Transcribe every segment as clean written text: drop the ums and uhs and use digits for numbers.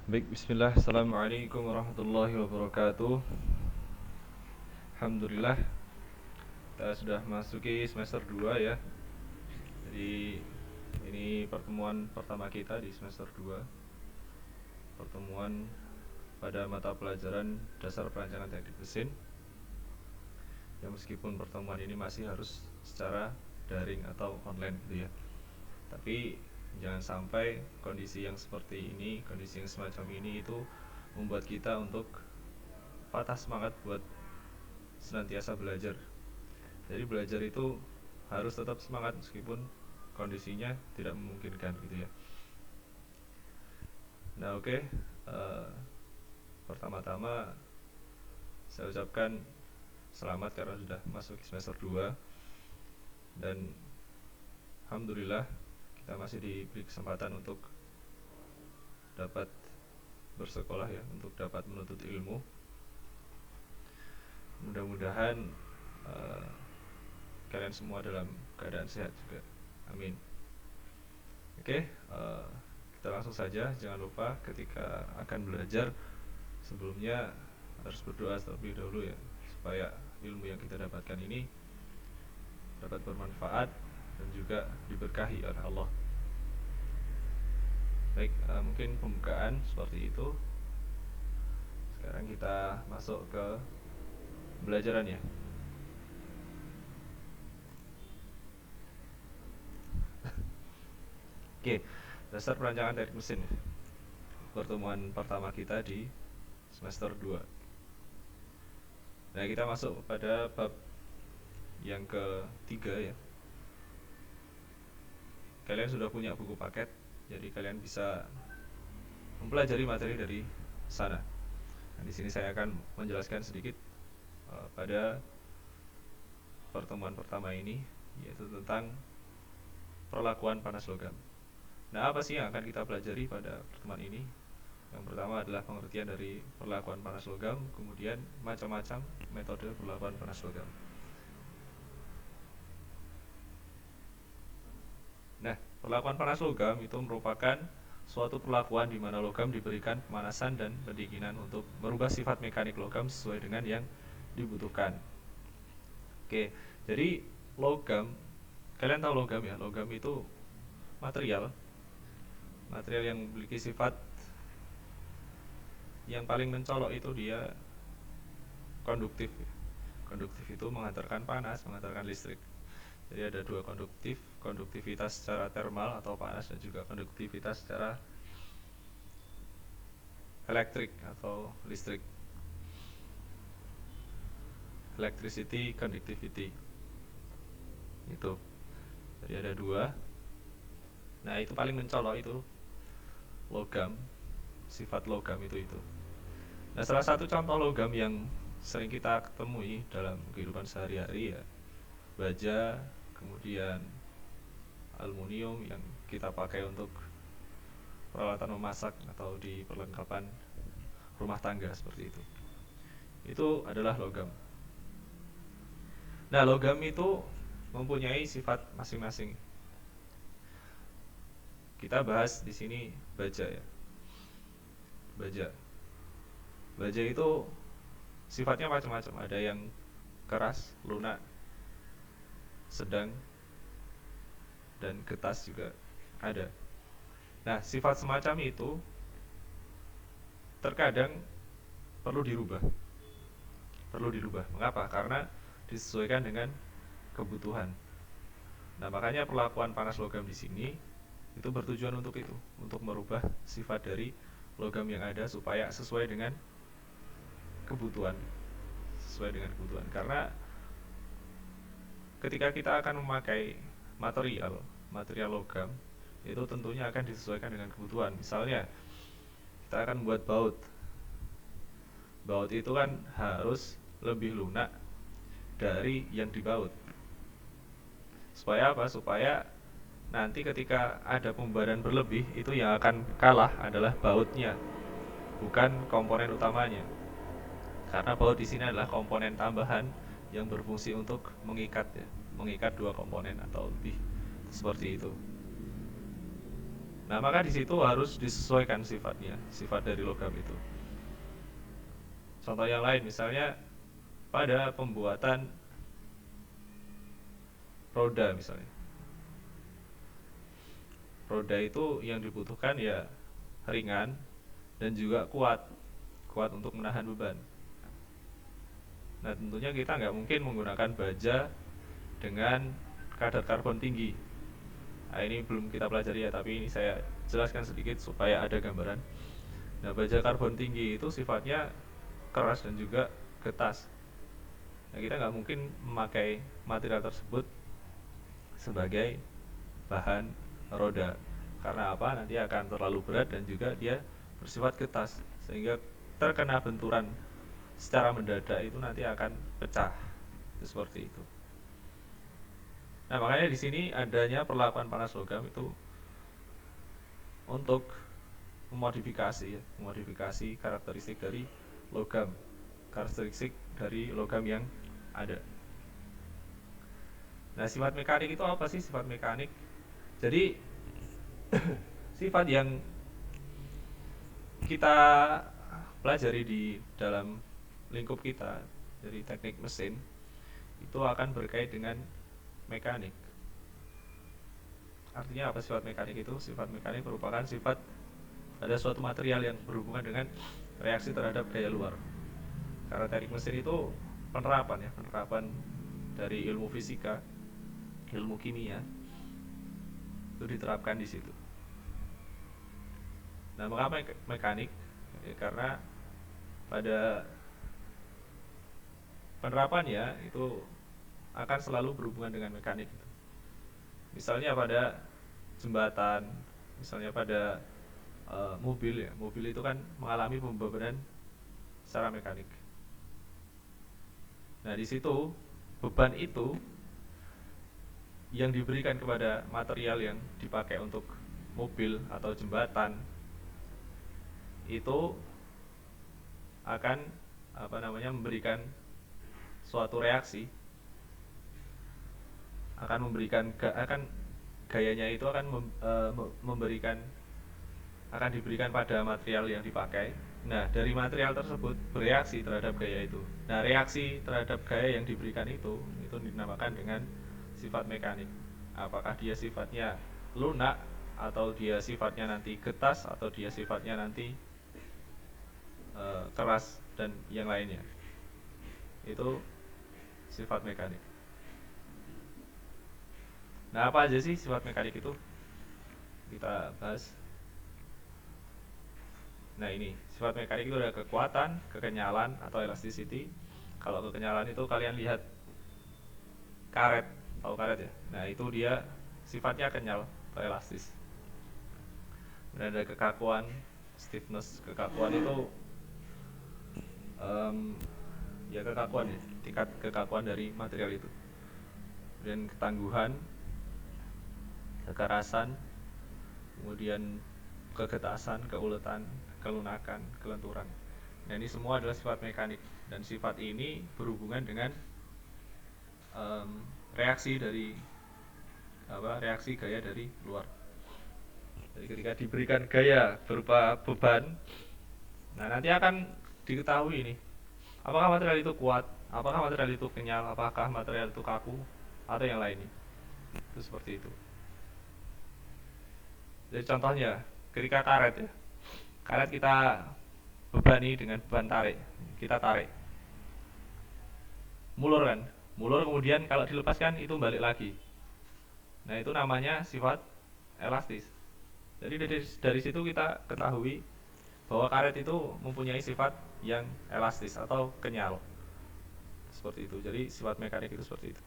Baik, bismillah. Assalamualaikum warahmatullahi wabarakatuh. Alhamdulillah, kita sudah masuki semester 2 ya. Jadi ini pertemuan pertama kita di semester 2. Pertemuan pada mata pelajaran dasar perancangan teknik mesin. Ya meskipun pertemuan ini masih harus secara daring atau online gitu ya. Tapi jangan sampai kondisi yang seperti ini, kondisi yang semacam ini itu membuat kita untuk patah semangat buat senantiasa belajar. Jadi belajar itu harus tetap semangat meskipun kondisinya tidak memungkinkan gitu ya. Nah oke, eh, pertama-tama saya ucapkan selamat karena sudah masuk semester 2. Dan Alhamdulillah kita masih diberi kesempatan untuk dapat bersekolah ya, untuk dapat menuntut ilmu. Mudah-mudahan eh, kalian semua dalam keadaan sehat juga. Amin. Oke, kita langsung saja. Jangan lupa ketika akan belajar sebelumnya harus berdoa terlebih dahulu ya, supaya ilmu yang kita dapatkan ini dapat bermanfaat dan juga diberkahi oleh Allah. Baik, mungkin pembukaan seperti itu. Sekarang kita masuk ke pembelajarannya. Oke, dasar perancangan teknik mesin. Pertemuan pertama kita di semester 2. Nah, kita masuk pada bab yang ketiga ya. Kalian sudah punya buku paket, jadi kalian bisa mempelajari materi dari sana. Nah, di sini saya akan menjelaskan sedikit pada pertemuan pertama ini, yaitu tentang perlakuan panas logam. Nah, apa sih yang akan kita pelajari pada pertemuan ini? Yang pertama adalah pengertian dari perlakuan panas logam, kemudian macam-macam metode perlakuan panas logam. Nah, perlakuan panas logam itu merupakan suatu perlakuan di mana logam diberikan pemanasan dan pendinginan untuk merubah sifat mekanik logam sesuai dengan yang dibutuhkan. Oke, jadi logam, kalian tahu logam ya? Logam itu material, material yang memiliki sifat yang paling mencolok itu dia konduktif. Konduktif itu mengantarkan panas, mengantarkan listrik. Jadi ada dua konduktif, konduktivitas secara thermal atau panas dan juga konduktivitas secara elektrik atau listrik. Electricity, conductivity. Itu. Jadi ada dua. Nah, itu paling mencolok itu logam, sifat logam itu. Nah, salah satu contoh logam yang sering kita temui dalam kehidupan sehari-hari ya baja, kemudian aluminium yang kita pakai untuk peralatan memasak atau di perlengkapan rumah tangga seperti itu. Itu adalah logam. Nah, logam itu mempunyai sifat masing-masing. Kita bahas di sini baja ya. Baja. Baja itu sifatnya macam-macam. Ada yang keras, lunak, sedang, dan getas juga ada. Nah, sifat semacam itu terkadang perlu dirubah. Perlu dirubah. Mengapa? Karena disesuaikan dengan kebutuhan. Nah, makanya perlakuan panas logam di sini itu bertujuan untuk itu, untuk merubah sifat dari logam yang ada supaya sesuai dengan kebutuhan. Sesuai dengan kebutuhan. Karena ketika kita akan memakai material logam, itu tentunya akan disesuaikan dengan kebutuhan. Misalnya, kita akan membuat baut. Baut itu kan harus lebih lunak dari yang dibaut. Supaya apa? Supaya nanti ketika ada pembaran berlebih, itu yang akan kalah adalah bautnya, bukan komponen utamanya. Karena baut di sini adalah komponen tambahan yang berfungsi untuk mengikat ya, mengikat dua komponen atau lebih. Seperti itu. Nah, maka di situ harus disesuaikan sifatnya, sifat dari logam itu. Contoh yang lain misalnya pada pembuatan roda misalnya. Roda itu yang dibutuhkan ya ringan dan juga kuat, kuat untuk menahan beban. Nah, tentunya kita nggak mungkin menggunakan baja dengan kadar karbon tinggi. Nah, ini belum kita pelajari ya, tapi ini saya jelaskan sedikit supaya ada gambaran. Nah, baja karbon tinggi itu sifatnya keras dan juga getas. Nah, kita nggak mungkin memakai material tersebut sebagai bahan roda. Karena apa? Nanti akan terlalu berat dan juga dia bersifat getas, sehingga terkena benturan secara mendadak itu nanti akan pecah. Itu seperti itu. Nah, makanya di sini adanya perlakuan panas logam itu untuk memodifikasi ya, memodifikasi karakteristik dari logam, karakteristik dari logam yang ada. Nah, sifat mekanik itu apa sih sifat mekanik? Jadi sifat yang kita pelajari di dalam lingkup kita dari teknik mesin itu akan berkait dengan mekanik. Artinya apa sifat mekanik itu? Sifat mekanik merupakan sifat ada suatu material yang berhubungan dengan reaksi terhadap gaya luar. Karena teknik mesin itu penerapan ya, penerapan dari ilmu fisika, ilmu kimia itu diterapkan di situ. Nah, mengapa mekanik? Ya, karena pada penerapannya itu akan selalu berhubungan dengan mekanik. Misalnya pada jembatan, misalnya pada mobil ya, mobil itu kan mengalami pembebanan secara mekanik. Nah, di situ beban itu yang diberikan kepada material yang dipakai untuk mobil atau jembatan itu akan memberikan suatu reaksi, akan memberikan gayanya itu akan memberikan, akan diberikan pada material yang dipakai. Nah, dari material tersebut bereaksi terhadap gaya itu. Nah, reaksi terhadap gaya yang diberikan itu dinamakan dengan sifat mekanik. Apakah dia sifatnya lunak, atau dia sifatnya nanti getas, atau dia sifatnya nanti keras dan yang lainnya. Itu sifat mekanik. Nah, apa aja sih sifat mekanik itu? Kita bahas. Nah, ini sifat mekanik itu ada kekuatan, kekenyalan atau elasticity. Kalau kekenyalan itu kalian lihat karet, tahu karet ya? Nah, itu dia sifatnya kenyal atau elastis. Dan ada kekakuan, stiffness. Kekakuan itu ya kekakuan ya, tingkat kekakuan dari material itu. Dan ketangguhan, kekerasan, kemudian kegetasan, keuletan, kelunakan, kelenturan. Nah, ini semua adalah sifat mekanik, dan sifat ini berhubungan dengan reaksi gaya dari luar. Jadi ketika diberikan gaya berupa beban, nah nanti akan diketahui ini, apakah material itu kuat, apakah material itu kenyal, apakah material itu kaku, atau yang lainnya. Itu seperti itu. Jadi contohnya ketika karet ya, karet kita bebani dengan beban tarik, kita tarik, mulur kan, mulur, kemudian kalau dilepaskan itu balik lagi. Nah, itu namanya sifat elastis. Jadi dari situ kita ketahui bahwa karet itu mempunyai sifat yang elastis atau kenyal. Seperti itu. Jadi sifat mekanik itu seperti itu.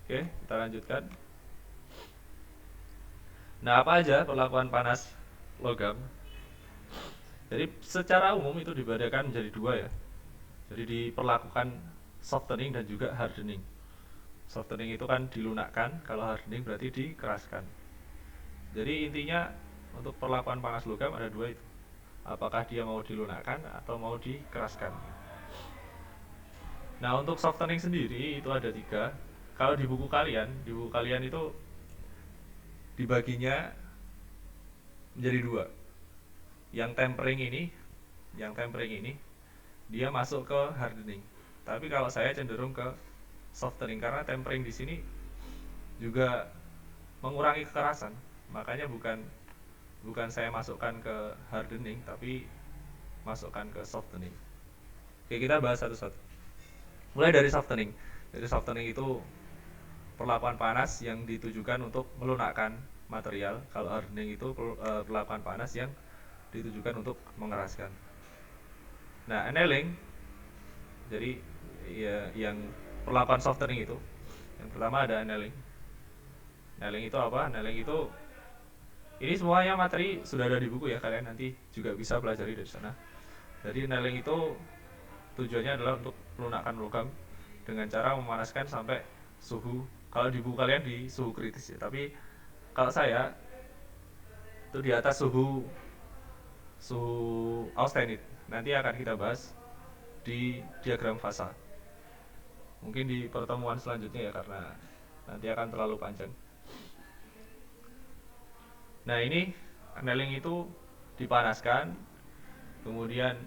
Oke, kita lanjutkan. Nah, apa aja perlakuan panas logam? Jadi secara umum itu dibedakan menjadi dua ya. Jadi diperlakukan softening dan juga hardening. Softening itu kan dilunakkan, kalau hardening berarti dikeraskan. Jadi intinya untuk perlakuan panas logam ada dua itu. Apakah dia mau dilunakkan atau mau dikeraskan. Nah, untuk softening sendiri itu ada tiga. Kalau di buku kalian itu dibaginya menjadi dua. Yang tempering ini dia masuk ke hardening. Tapi kalau saya cenderung ke softening karena tempering di sini juga mengurangi kekerasan. Makanya bukan saya masukkan ke hardening tapi masukkan ke softening. Oke, kita bahas satu-satu. Mulai dari softening. Jadi softening itu perlakuan panas yang ditujukan untuk melunakkan material. Kalau hardening itu perlakuan panas yang ditujukan untuk mengeraskan. Nah, annealing, jadi ya, yang perlakuan softening itu, yang pertama ada annealing. Annealing itu apa? Annealing itu ini semuanya materi sudah ada di buku ya, kalian nanti juga bisa pelajari dari sana. Jadi annealing itu tujuannya adalah untuk melunakkan logam dengan cara memanaskan sampai suhu, kalau di buku kalian di suhu kritis ya, tapi kalau saya itu di atas suhu austenit. Nanti akan kita bahas di diagram fasa. Mungkin di pertemuan selanjutnya ya, karena nanti akan terlalu panjang. Nah, ini annealing itu dipanaskan, kemudian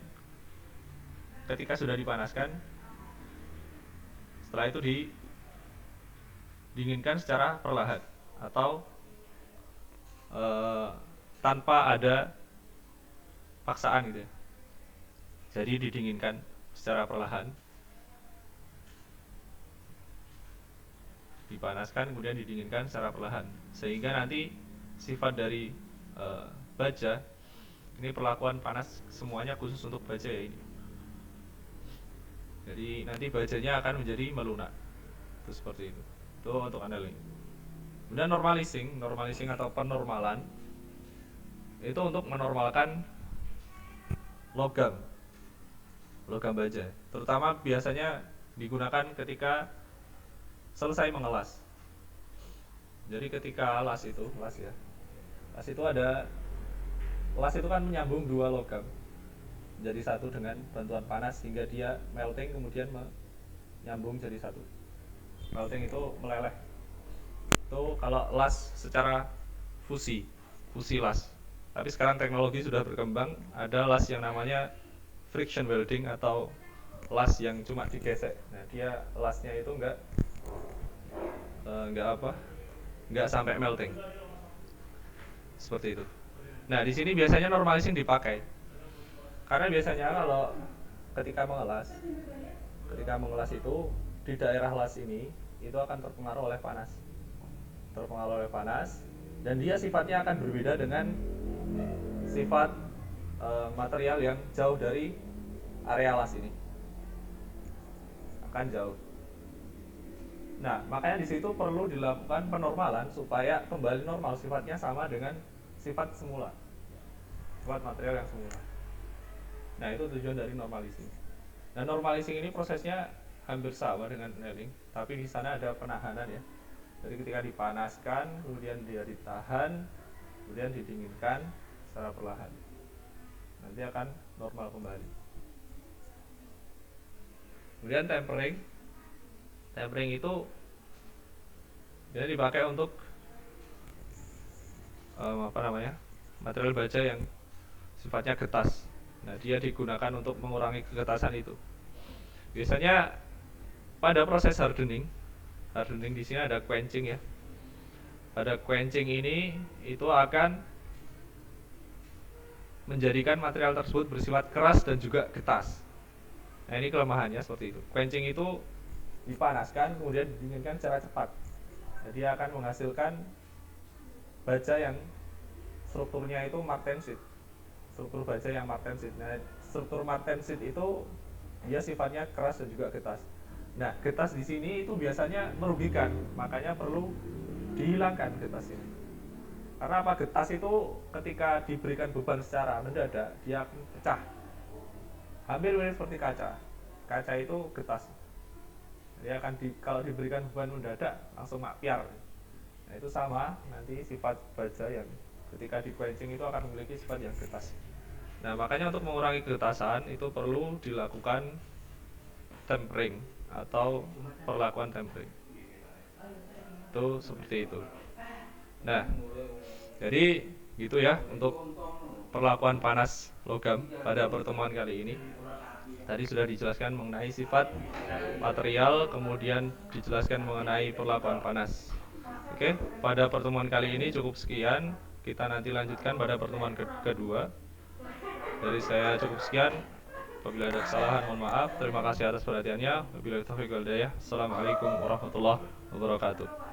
ketika sudah dipanaskan, setelah itu didinginkan secara perlahan atau tanpa ada paksaan gitu ya. Jadi didinginkan secara perlahan, dipanaskan kemudian didinginkan secara perlahan, sehingga nanti sifat dari baja ini perlakuan panas semuanya khusus untuk baja ya ini. Jadi nanti bajanya akan menjadi melunak. Itu seperti itu. Itu untuk annealing. Kemudian normalizing atau penormalan itu untuk menormalkan logam baja. Terutama biasanya digunakan ketika selesai mengelas. Jadi ketika las itu kan menyambung dua logam jadi satu dengan bantuan panas hingga dia melting, kemudian menyambung jadi satu. Melting itu meleleh. Itu kalau las secara fusi las. Tapi sekarang teknologi sudah berkembang, ada las yang namanya friction welding atau las yang cuma digesek. Nah, dia lasnya itu enggak sampai melting. Seperti itu. Nah, di sini biasanya normalizing dipakai. Karena biasanya kalau ketika mengelas itu di daerah las ini itu akan terpengaruh oleh panas dan dia sifatnya akan berbeda dengan sifat material yang jauh dari area las ini, akan jauh. Nah, makanya di situ perlu dilakukan penormalan supaya kembali normal, sifatnya sama dengan sifat material yang semula. Nah, itu tujuan dari normalizing. Nah, normalizing ini prosesnya hampir sama dengan annealing, tapi di sana ada penahanan ya. Jadi ketika dipanaskan, kemudian dia ditahan, kemudian didinginkan secara perlahan. Nanti akan normal kembali. Kemudian tempering. Tempering itu dia dipakai untuk material baja yang sifatnya getas. Nah, dia digunakan untuk mengurangi kegetasan itu. Biasanya pada proses hardening di sini ada quenching ya. Pada quenching ini itu akan menjadikan material tersebut bersifat keras dan juga getas. Nah, ini kelemahannya seperti itu. Quenching itu dipanaskan kemudian didinginkan secara cepat. Jadi akan menghasilkan baja yang strukturnya itu martensit. Struktur baja yang martensit. Nah, struktur martensit itu dia sifatnya keras dan juga getas. Nah, getas di sini itu biasanya merugikan, makanya perlu dihilangkan getas ini. Karena apa? Getas itu ketika diberikan beban secara mendadak dia akan pecah. Hampir mirip seperti kaca. Kaca itu getas. Dia akan kalau diberikan beban mendadak langsung makpiar. Nah, itu sama nanti sifat baja yang ketika di quenching itu akan memiliki sifat yang getas. Nah, makanya untuk mengurangi kegetasan itu perlu dilakukan tempering atau perlakuan tempering. Itu seperti itu. Nah, jadi gitu ya untuk perlakuan panas logam pada pertemuan kali ini. Tadi sudah dijelaskan mengenai sifat material, kemudian dijelaskan mengenai perlakuan panas. Oke, pada pertemuan kali ini cukup sekian. Kita nanti lanjutkan pada pertemuan kedua. Dari saya cukup sekian. Apabila ada kesalahan, mohon maaf. Terima kasih atas perhatiannya. Wabillahi taufiq wal hidayah. Assalamualaikum warahmatullahi wabarakatuh.